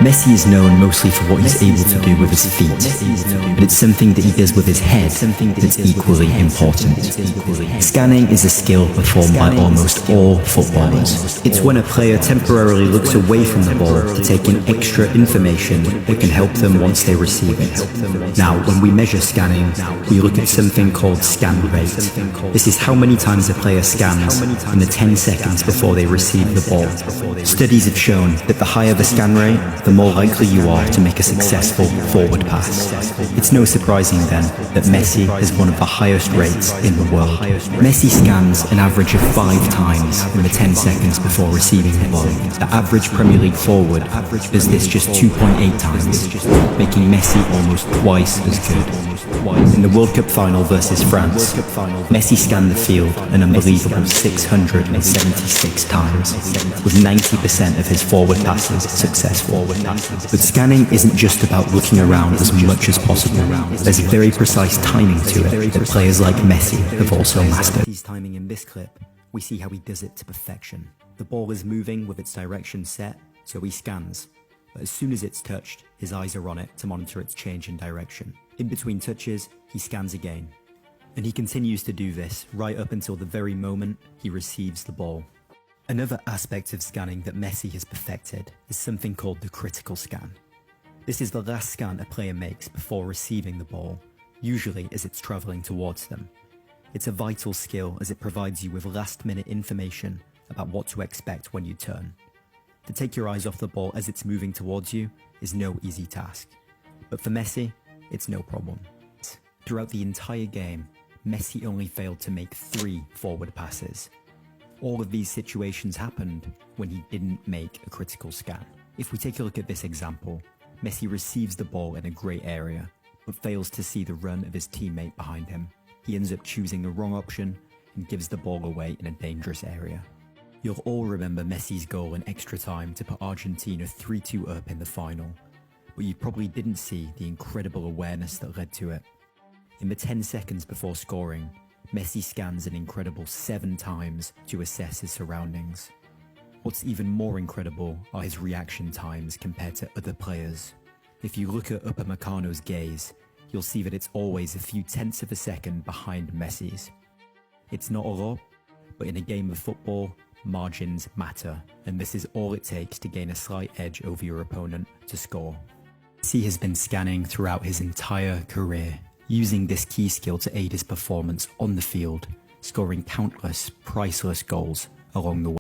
Messi is known mostly for what he's able to do with his feet, but it's something that he does with his head that's equally important. Scanning is a skill performed by almost all footballers. It's when a player temporarily looks away from the ball to take in extra information that can help them once they receive it. Now, when we measure scanning, we look at something called scan rate. This is how many times a player scans in the 10 seconds before they receive the ball. Studies have shown that the higher the scan rate, the more likely you are to make a successful forward pass. It's no surprising then that Messi has one of the highest rates in the world. Messi scans an average of 5 times in the 10 seconds before receiving the ball. The average Premier League forward does this just 2.8 times, making Messi almost twice as good. In the World Cup final versus France, Messi scanned the field an unbelievable 676 times, with 90% of his forward passes successful. But scanning isn't just about looking around as much as possible. There's a very precise timing to it that players like Messi have also mastered. Messi's timing in this clip, we see how he does it to perfection. The ball is moving with its direction set, so he scans. But as soon as it's touched, his eyes are on it to monitor its change in direction. In between touches, he scans again. And he continues to do this right up until the very moment he receives the ball. Another aspect of scanning that Messi has perfected is something called the critical scan. This is the last scan a player makes before receiving the ball, usually as it's travelling towards them. It's a vital skill as it provides you with last-minute information about what to expect when you turn. To take your eyes off the ball as it's moving towards you is no easy task. But for Messi, it's no problem. Throughout the entire game, Messi only failed to make 3 forward passes. All of these situations happened when he didn't make a critical scan. If we take a look at this example, Messi receives the ball in a grey area, but fails to see the run of his teammate behind him. He ends up choosing the wrong option and gives the ball away in a dangerous area. You'll all remember Messi's goal in extra time to put Argentina 3-2 up in the final, but you probably didn't see the incredible awareness that led to it. In the 10 seconds before scoring, Messi scans an incredible 7 times to assess his surroundings. What's even more incredible are his reaction times compared to other players. If you look at Upamecano's gaze, you'll see that it's always a few tenths of a second behind Messi's. It's not a lot, but in a game of football, margins matter, and this is all it takes to gain a slight edge over your opponent to score. Messi has been scanning throughout his entire career, using this key skill to aid his performance on the field, scoring countless priceless goals along the way.